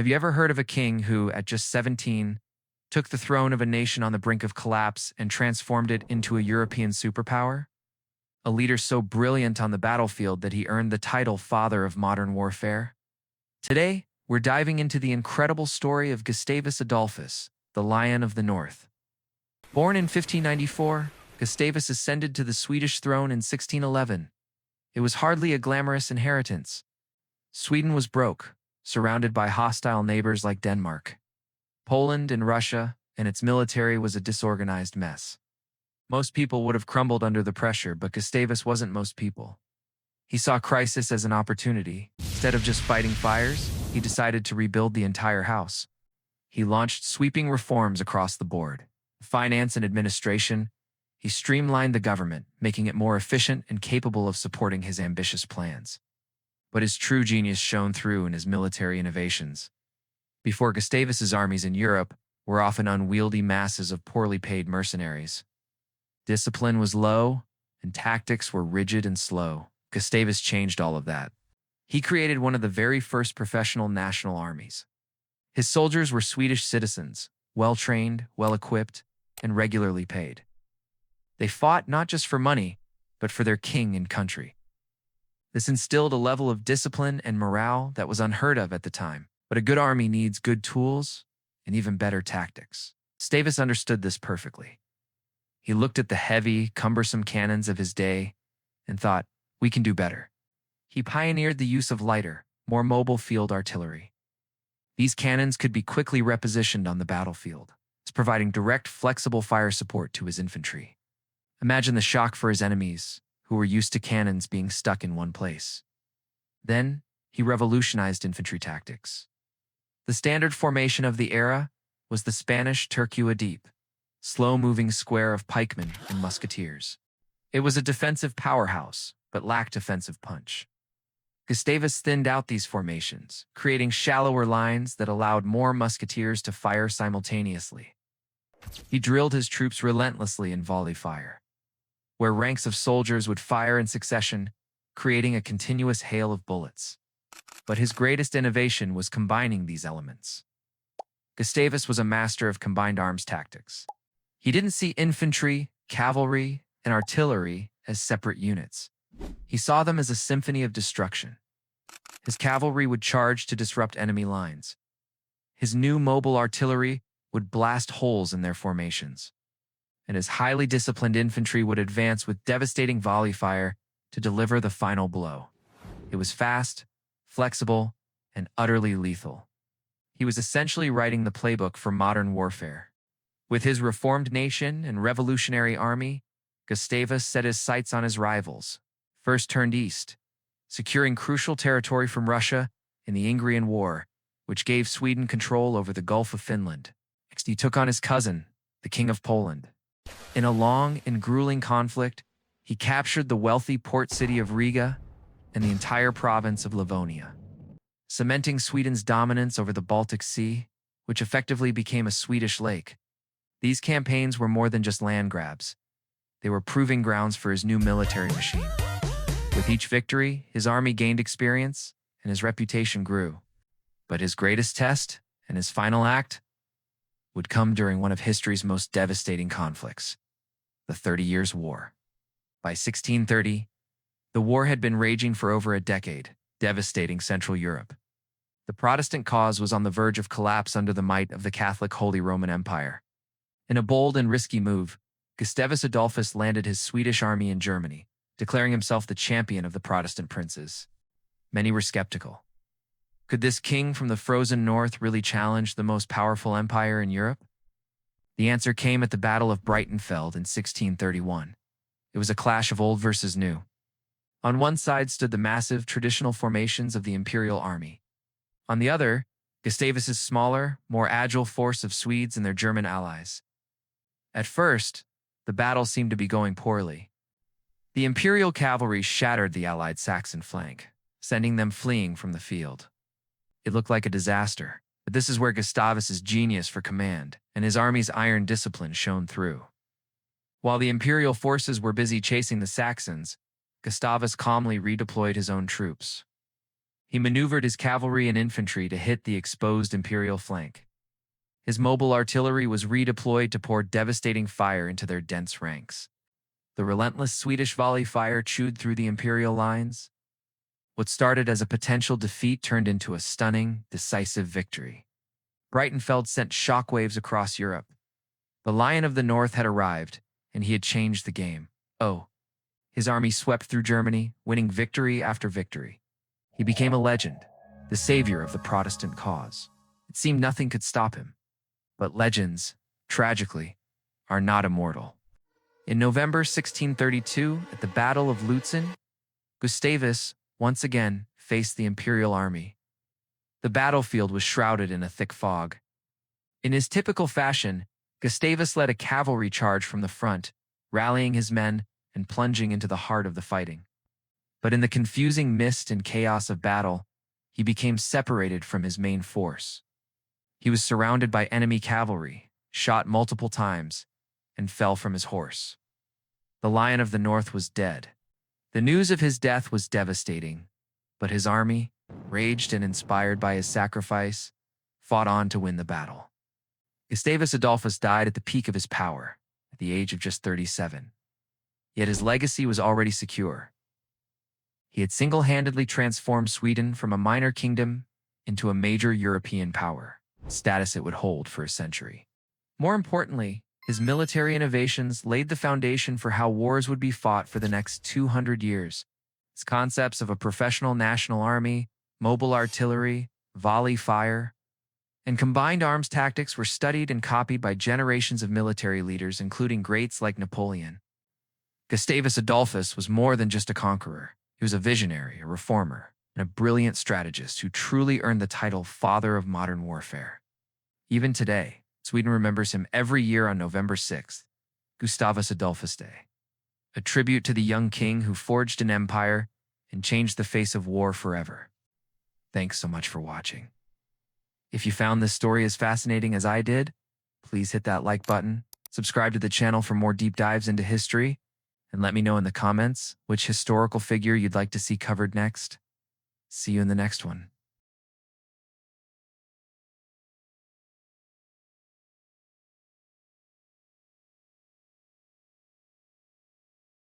Have you ever heard of a king who, at just 17, took the throne of a nation on the brink of collapse and transformed it into a European superpower? A leader so brilliant on the battlefield that he earned the title Father of Modern Warfare? Today, we're diving into the incredible story of Gustavus Adolphus, the Lion of the North. Born in 1594, Gustavus ascended to the Swedish throne in 1611. It was hardly a glamorous inheritance. Sweden was broke, surrounded by hostile neighbors like Denmark. Poland and Russia, and its military was a disorganized mess. Most people would have crumbled under the pressure, but Gustavus wasn't most people. He saw crisis as an opportunity. Instead of just fighting fires, he decided to rebuild the entire house. He launched sweeping reforms across the board. Finance and administration. He streamlined the government, making it more efficient and capable of supporting his ambitious plans. But his true genius shone through in his military innovations. Before Gustavus's armies in Europe were often unwieldy masses of poorly paid mercenaries. Discipline was low, and tactics were rigid and slow. Gustavus changed all of that. He created one of the very first professional national armies. His soldiers were Swedish citizens, well-trained, well-equipped, and regularly paid. They fought not just for money, but for their king and country. This instilled a level of discipline and morale that was unheard of at the time. But a good army needs good tools and even better tactics. Gustavus understood this perfectly. He looked at the heavy, cumbersome cannons of his day and thought, we can do better. He pioneered the use of lighter, more mobile field artillery. These cannons could be quickly repositioned on the battlefield, providing direct, flexible fire support to his infantry. Imagine the shock for his enemies, who were used to cannons being stuck in one place. Then, he revolutionized infantry tactics. The standard formation of the era was the Spanish Turquoise Deep, slow-moving square of pikemen and musketeers. It was a defensive powerhouse, but lacked offensive punch. Gustavus thinned out these formations, creating shallower lines that allowed more musketeers to fire simultaneously. He drilled his troops relentlessly in volley fire, where ranks of soldiers would fire in succession, creating a continuous hail of bullets. But his greatest innovation was combining these elements. Gustavus was a master of combined arms tactics. He didn't see infantry, cavalry, and artillery as separate units. He saw them as a symphony of destruction. His cavalry would charge to disrupt enemy lines. His new mobile artillery would blast holes in their formations. And his highly disciplined infantry would advance with devastating volley fire to deliver the final blow. It was fast, flexible, and utterly lethal. He was essentially writing the playbook for modern warfare. With his reformed nation and revolutionary army, Gustavus set his sights on his rivals. First turned east, securing crucial territory from Russia in the Ingrian War, which gave Sweden control over the Gulf of Finland. Next, he took on his cousin, the King of Poland. In a long and grueling conflict, he captured the wealthy port city of Riga and the entire province of Livonia, cementing Sweden's dominance over the Baltic Sea, which effectively became a Swedish lake. These campaigns were more than just land grabs. They were proving grounds for his new military machine. With each victory, his army gained experience and his reputation grew. But his greatest test and his final act would come during one of history's most devastating conflicts, the 30 Years' War. By 1630, the war had been raging for over a decade, devastating Central Europe. The Protestant cause was on the verge of collapse under the might of the Catholic Holy Roman Empire. In a bold and risky move, Gustavus Adolphus landed his Swedish army in Germany, declaring himself the champion of the Protestant princes. Many were skeptical. Could this king from the frozen north really challenge the most powerful empire in Europe? The answer came at the Battle of Breitenfeld in 1631. It was a clash of old versus new. On one side stood the massive traditional formations of the imperial army. On the other, Gustavus's smaller, more agile force of Swedes and their German allies. At first, the battle seemed to be going poorly. The imperial cavalry shattered the allied Saxon flank, sending them fleeing from the field. It looked like a disaster, but this is where Gustavus's genius for command and his army's iron discipline shone through. While the imperial forces were busy chasing the Saxons, Gustavus calmly redeployed his own troops. He maneuvered his cavalry and infantry to hit the exposed imperial flank. His mobile artillery was redeployed to pour devastating fire into their dense ranks. The relentless Swedish volley fire chewed through the imperial lines. What started as a potential defeat turned into a stunning, decisive victory. Breitenfeld sent shockwaves across Europe. The Lion of the North had arrived, and he had changed the game. Oh, his army swept through Germany, winning victory after victory. He became a legend, the savior of the Protestant cause. It seemed nothing could stop him. But legends, tragically, are not immortal. In November 1632, at the Battle of Lützen, Gustavus once again faced the imperial army. The battlefield was shrouded in a thick fog. In his typical fashion, Gustavus led a cavalry charge from the front, rallying his men and plunging into the heart of the fighting. But in the confusing mist and chaos of battle, he became separated from his main force. He was surrounded by enemy cavalry, shot multiple times, and fell from his horse. The Lion of the North was dead. The news of his death was devastating, but his army, raged and inspired by his sacrifice, fought on to win the battle. Gustavus Adolphus died at the peak of his power, at the age of just 37. Yet his legacy was already secure. He had single-handedly transformed Sweden from a minor kingdom into a major European power, status it would hold for a century. More importantly, his military innovations laid the foundation for how wars would be fought for the next 200 years. His concepts of a professional national army, mobile artillery, volley fire, and combined arms tactics were studied and copied by generations of military leaders, including greats like Napoleon. Gustavus Adolphus was more than just a conqueror. He was a visionary, a reformer, and a brilliant strategist who truly earned the title Father of Modern Warfare. Even today, Sweden remembers him every year on November 6th, Gustavus Adolphus Day, a tribute to the young king who forged an empire and changed the face of war forever. Thanks so much for watching. If you found this story as fascinating as I did, please hit that like button, subscribe to the channel for more deep dives into history, and let me know in the comments which historical figure you'd like to see covered next. See you in the next one.